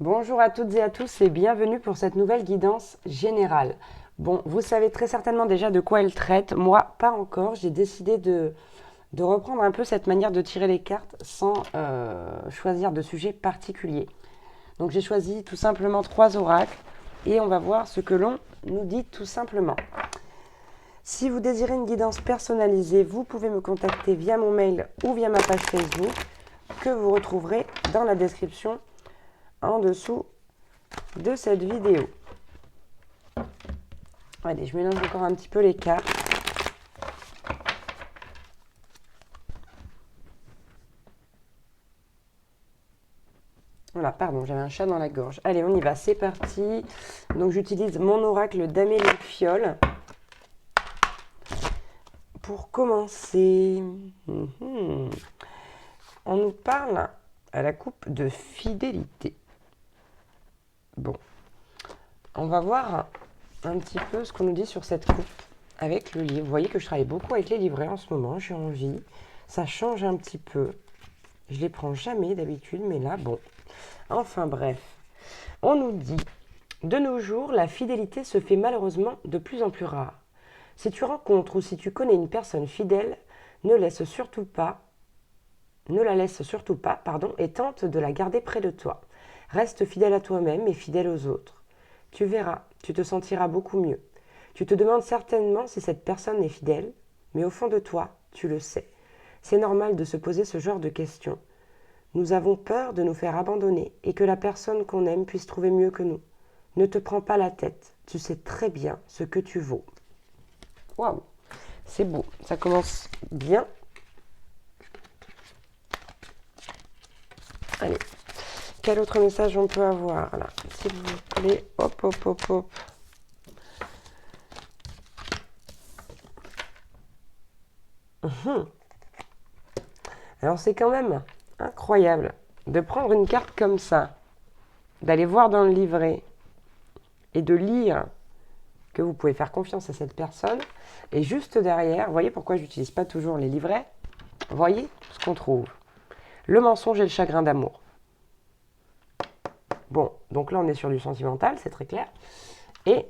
Bonjour à toutes et à tous et bienvenue pour cette nouvelle guidance générale. Bon, vous savez très certainement déjà de quoi elle traite. Moi, pas encore. J'ai décidé de reprendre un peu cette manière de tirer les cartes sans choisir de sujet particulier. Donc j'ai choisi tout simplement 3 oracles et on va voir ce que l'on nous dit tout simplement. Si vous désirez une guidance personnalisée, vous pouvez me contacter via mon mail ou via ma page Facebook que vous retrouverez dans la description en dessous de cette vidéo. Allez, je mélange encore un petit peu les cartes. Voilà, pardon, j'avais un chat dans la gorge. Allez, on y va, c'est parti. Donc j'utilise mon oracle d'Amélie Fiole. Pour commencer, on nous parle à la coupe de fidélité. Bon, on va voir un petit peu ce qu'on nous dit sur cette coupe avec le livre. Vous voyez que je travaille beaucoup avec les livrets en ce moment, j'ai envie. Ça change un petit peu. Je les prends jamais d'habitude, mais là, bon. Enfin bref, on nous dit, de nos jours, la fidélité se fait malheureusement de plus en plus rare. Si tu rencontres ou si tu connais une personne fidèle, ne la laisse surtout pas, et tente de la garder près de toi. Reste fidèle à toi-même et fidèle aux autres. Tu verras, tu te sentiras beaucoup mieux. Tu te demandes certainement si cette personne est fidèle, mais au fond de toi, tu le sais. C'est normal de se poser ce genre de questions. Nous avons peur de nous faire abandonner et que la personne qu'on aime puisse trouver mieux que nous. Ne te prends pas la tête, tu sais très bien ce que tu vaux. Waouh, c'est beau, ça commence bien. Allez, quel autre message on peut avoir là, s'il vous plaît. Hop, hop, hop, hop. Alors c'est quand même incroyable de prendre une carte comme ça, d'aller voir dans le livret et de lire que vous pouvez faire confiance à cette personne. Et juste derrière, vous voyez pourquoi je n'utilise pas toujours les livrets? Voyez ce qu'on trouve. Le mensonge et le chagrin d'amour. Bon, donc là on est sur du sentimental, c'est très clair. Et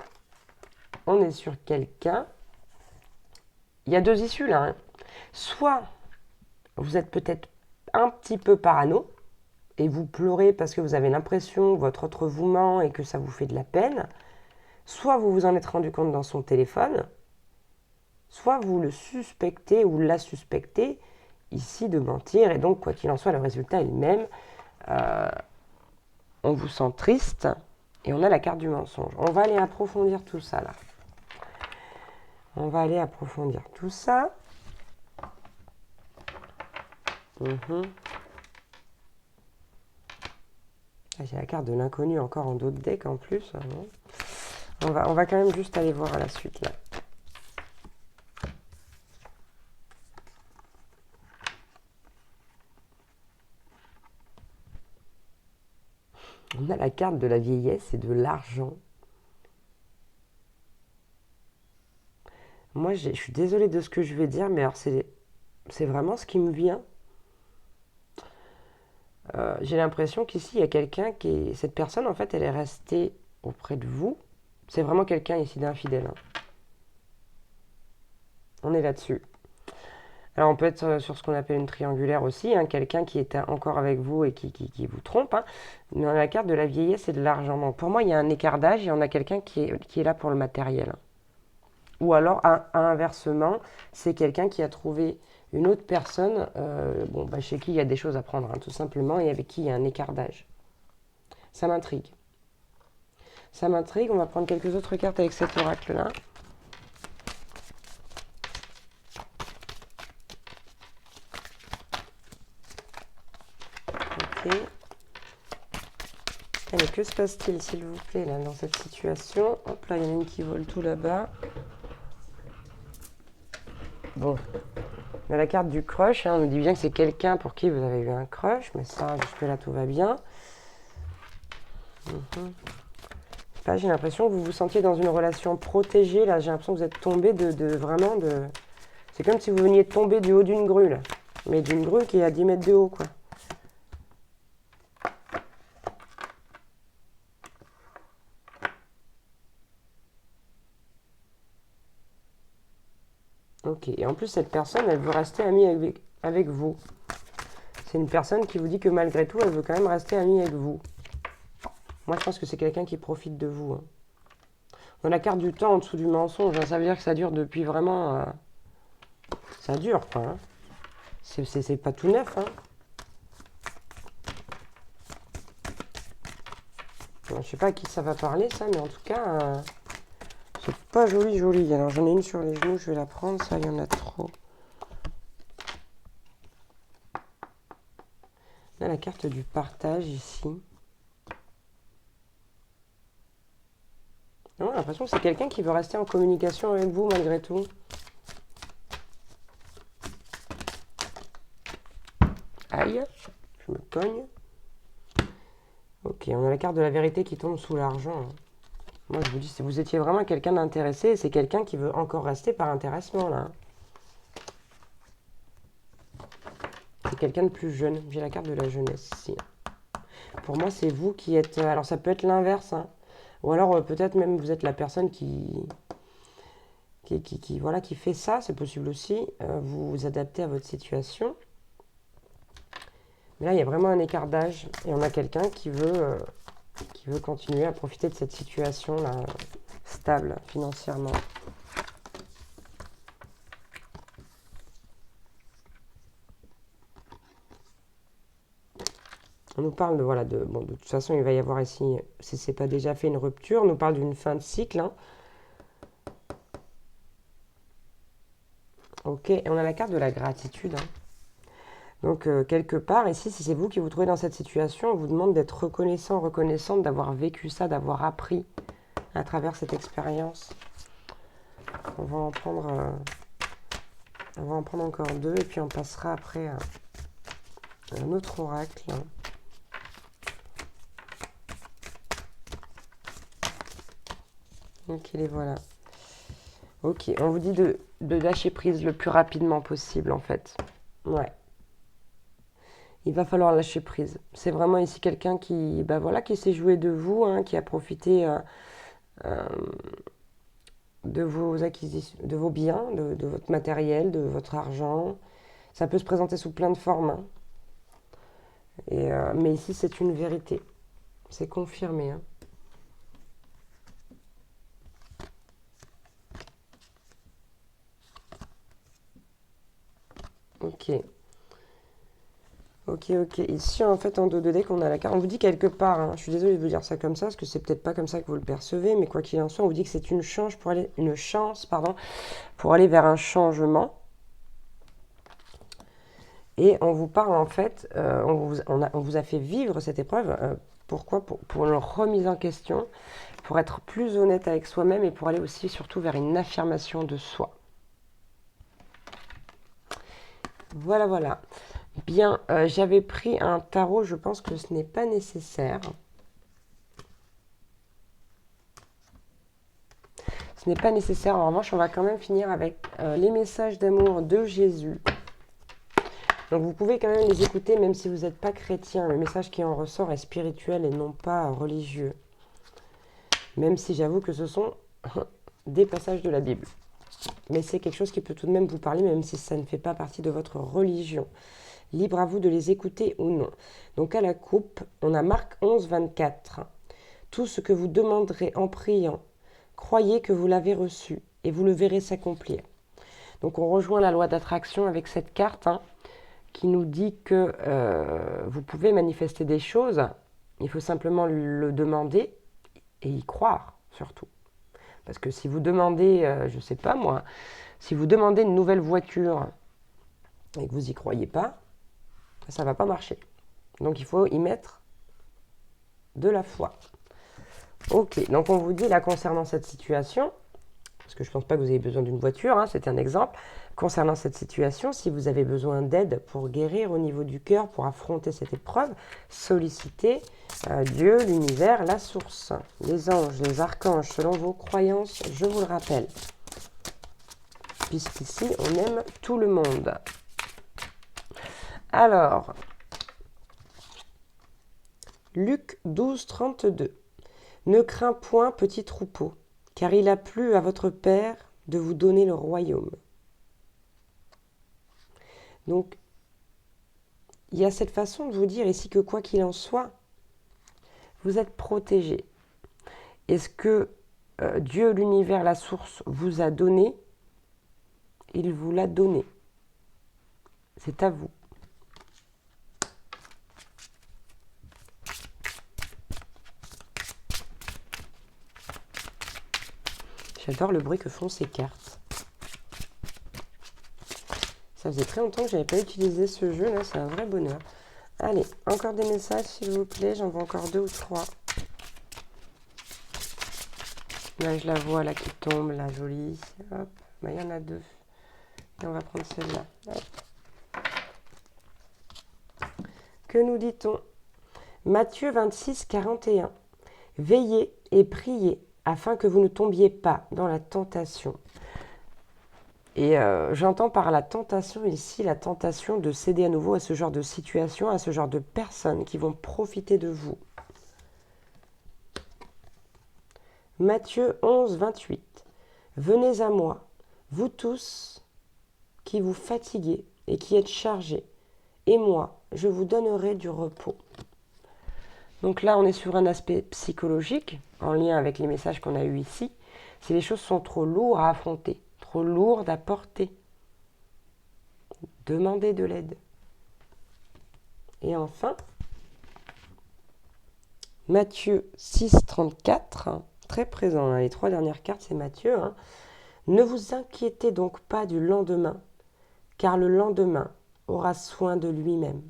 on est sur quelqu'un. Il y a 2 issues là. Hein. Soit vous êtes peut-être un petit peu parano et vous pleurez parce que vous avez l'impression que votre autre vous ment et que ça vous fait de la peine. Soit vous vous en êtes rendu compte dans son téléphone, soit vous le suspectez ou la suspectez ici de mentir. Et donc, quoi qu'il en soit, le résultat est le même. On vous sent triste et on a la carte du mensonge. On va aller approfondir tout ça là. On va aller approfondir tout ça. Ah, j'ai la carte de l'inconnu encore en dos de deck en plus. On va quand même juste aller voir à la suite là. On a la carte de la vieillesse et de l'argent. Moi, je suis désolée de ce que je vais dire, mais alors c'est vraiment ce qui me vient. J'ai l'impression qu'ici, il y a quelqu'un qui cette personne, en fait, elle est restée auprès de vous. C'est vraiment quelqu'un ici d'infidèle. Hein. On est là-dessus. Alors, on peut être sur ce qu'on appelle une triangulaire aussi, hein, quelqu'un qui est encore avec vous et qui vous trompe. Hein. Mais on a la carte de la vieillesse et de l'argent. Donc, pour moi, il y a un écart d'âge et on a quelqu'un qui est là pour le matériel. Hein. Ou alors, inversement, c'est quelqu'un qui a trouvé une autre personne chez qui il y a des choses à prendre, hein, tout simplement, et avec qui il y a un écart d'âge. Ça m'intrigue. Ça m'intrigue. On va prendre quelques autres cartes avec cet oracle-là. Ok. Allez, que se passe-t-il, s'il vous plaît, là, dans cette situation? Hop, là, il y en a une qui vole tout là-bas. Bon. On a la carte du crush. Hein, on nous dit bien que c'est quelqu'un pour qui vous avez eu un crush, mais ça, jusque-là, tout va bien. Là, j'ai l'impression que vous vous sentiez dans une relation protégée. Là, j'ai l'impression que vous êtes tombé vraiment de... C'est comme si vous veniez de tomber du haut d'une grue, là. Mais d'une grue qui est à 10 mètres de haut, quoi. Ok, et en plus, cette personne, elle veut rester amie avec vous. C'est une personne qui vous dit que malgré tout, elle veut quand même rester amie avec vous. Moi, je pense que c'est quelqu'un qui profite de vous. Hein. On a la carte du temps en dessous du mensonge, hein, ça veut dire que ça dure depuis vraiment... ça dure, quoi. Hein. C'est pas tout neuf, hein. Je sais pas à qui ça va parler, ça, mais en tout cas, c'est pas joli, joli. Alors, j'en ai une sur les genoux, je vais la prendre. Ça, il y en a trop. Là, la carte du partage, ici. J'ai l'impression que c'est quelqu'un qui veut rester en communication avec vous, malgré tout. Aïe, je me cogne. Ok, on a la carte de la vérité qui tombe sous l'argent. Moi, je vous dis, si vous étiez vraiment quelqu'un d'intéressé, c'est quelqu'un qui veut encore rester par intéressement, là. C'est quelqu'un de plus jeune. J'ai la carte de la jeunesse, ici. Pour moi, c'est vous qui êtes... Alors, ça peut être l'inverse, hein. Ou alors, peut-être même, vous êtes la personne voilà, qui fait ça. C'est possible aussi. Vous vous adaptez à votre situation. Mais là, il y a vraiment un écart d'âge. Et on a quelqu'un qui veut continuer à profiter de cette situation-là, stable financièrement. On nous parle de, voilà, bon, de toute façon, il va y avoir ici, si ce n'est pas déjà fait, une rupture. On nous parle d'une fin de cycle. Hein. Ok, et on a la carte de la gratitude. Hein. Donc, quelque part, ici, si c'est vous qui vous trouvez dans cette situation, on vous demande d'être reconnaissant, reconnaissante d'avoir vécu ça, d'avoir appris à travers cette expérience. On va en prendre encore deux, et puis on passera après à un autre oracle. Hein. Ok, les voilà. Ok, on vous dit de lâcher prise le plus rapidement possible, en fait. Ouais. Il va falloir lâcher prise. C'est vraiment ici quelqu'un qui, voilà, qui s'est joué de vous, hein, qui a profité de vos acquisitions, de vos biens, de votre matériel, de votre argent. Ça peut se présenter sous plein de formes. Hein. Mais ici, c'est une vérité. C'est confirmé. Hein. Ok. Ok. Ici, en fait, en dos de deck, on a la carte. On vous dit quelque part, hein, je suis désolée de vous dire ça comme ça, parce que c'est peut-être pas comme ça que vous le percevez, mais quoi qu'il en soit, on vous dit que c'est une chance pour aller vers un changement. Et on vous parle, en fait, on vous a fait vivre cette épreuve. Pourquoi pour une remise en question, pour être plus honnête avec soi-même et pour aller aussi, surtout, vers une affirmation de soi. Voilà. Bien, j'avais pris un tarot, je pense que ce n'est pas nécessaire. Ce n'est pas nécessaire, en revanche, on va quand même finir avec les messages d'amour de Jésus. Donc vous pouvez quand même les écouter, même si vous n'êtes pas chrétien. Le message qui en ressort est spirituel et non pas religieux. Même si j'avoue que ce sont des passages de la Bible. Mais c'est quelque chose qui peut tout de même vous parler, même si ça ne fait pas partie de votre religion. Libre à vous de les écouter ou non. Donc à la coupe, on a Marc 11, 24. Tout ce que vous demanderez en priant, croyez que vous l'avez reçu et vous le verrez s'accomplir. Donc on rejoint la loi d'attraction avec cette carte qui nous dit que vous pouvez manifester des choses. Il faut simplement le demander et y croire surtout. Parce que si vous demandez, je ne sais pas moi, si vous demandez une nouvelle voiture et que vous n'y croyez pas, ça ne va pas marcher. Donc il faut y mettre de la foi. Ok, donc on vous dit là concernant cette situation, parce que je ne pense pas que vous ayez besoin d'une voiture, hein, c'est un exemple. Concernant cette situation, si vous avez besoin d'aide pour guérir au niveau du cœur, pour affronter cette épreuve, sollicitez Dieu, l'univers, la source, les anges, les archanges, selon vos croyances, je vous le rappelle. Puisqu'ici, on aime tout le monde. Alors, Luc 12, 32. Ne crains point, petit troupeau, car il a plu à votre Père de vous donner le royaume. Donc, il y a cette façon de vous dire ici que quoi qu'il en soit, vous êtes protégé. Est-ce que Dieu, l'univers, la source vous a donné? Il vous l'a donné. C'est à vous. J'adore le bruit que font ces cartes. Ça faisait très longtemps que je n'avais pas utilisé ce jeu, là, c'est un vrai bonheur. Allez, encore des messages s'il vous plaît, j'en vois encore 2 ou 3. Là, je la vois, là, qui tombe, là, jolie. Hop, bah, il y en a 2. Et on va prendre celle-là. Que nous dit-on? Matthieu 26, 41. Veillez et priez afin que vous ne tombiez pas dans la tentation. Et j'entends par la tentation ici la tentation de céder à nouveau à ce genre de situation, à ce genre de personnes qui vont profiter de vous. Matthieu 11, 28. Venez à moi, vous tous qui vous fatiguez et qui êtes chargés, et moi, je vous donnerai du repos. Donc là, on est sur un aspect psychologique, en lien avec les messages qu'on a eus ici. Si les choses sont trop lourdes à affronter, trop lourdes à porter, demandez de l'aide. Et enfin, Matthieu 6, 34, très présent, hein, les 3 dernières cartes, c'est Matthieu. Hein. Ne vous inquiétez donc pas du lendemain, car le lendemain aura soin de lui-même.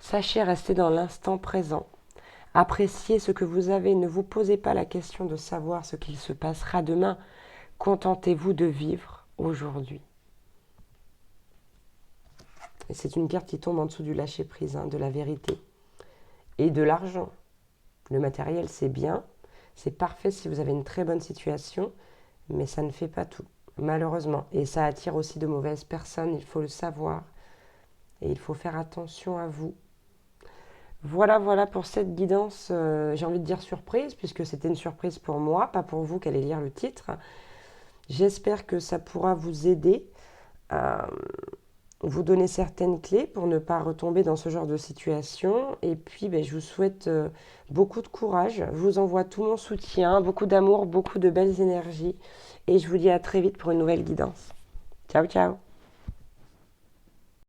Sachez rester dans l'instant présent. Appréciez ce que vous avez. Ne vous posez pas la question de savoir ce qu'il se passera demain. Contentez-vous de vivre aujourd'hui. Et c'est une carte qui tombe en dessous du lâcher-prise, hein, de la vérité. Et de l'argent. Le matériel, c'est bien. C'est parfait si vous avez une très bonne situation. Mais ça ne fait pas tout, malheureusement. Et ça attire aussi de mauvaises personnes. Il faut le savoir. Et il faut faire attention à vous. Voilà pour cette guidance, j'ai envie de dire surprise, puisque c'était une surprise pour moi, pas pour vous qui allez lire le titre. J'espère que ça pourra vous aider à vous donner certaines clés pour ne pas retomber dans ce genre de situation. Et puis, je vous souhaite beaucoup de courage. Je vous envoie tout mon soutien, beaucoup d'amour, beaucoup de belles énergies. Et je vous dis à très vite pour une nouvelle guidance. Ciao, ciao!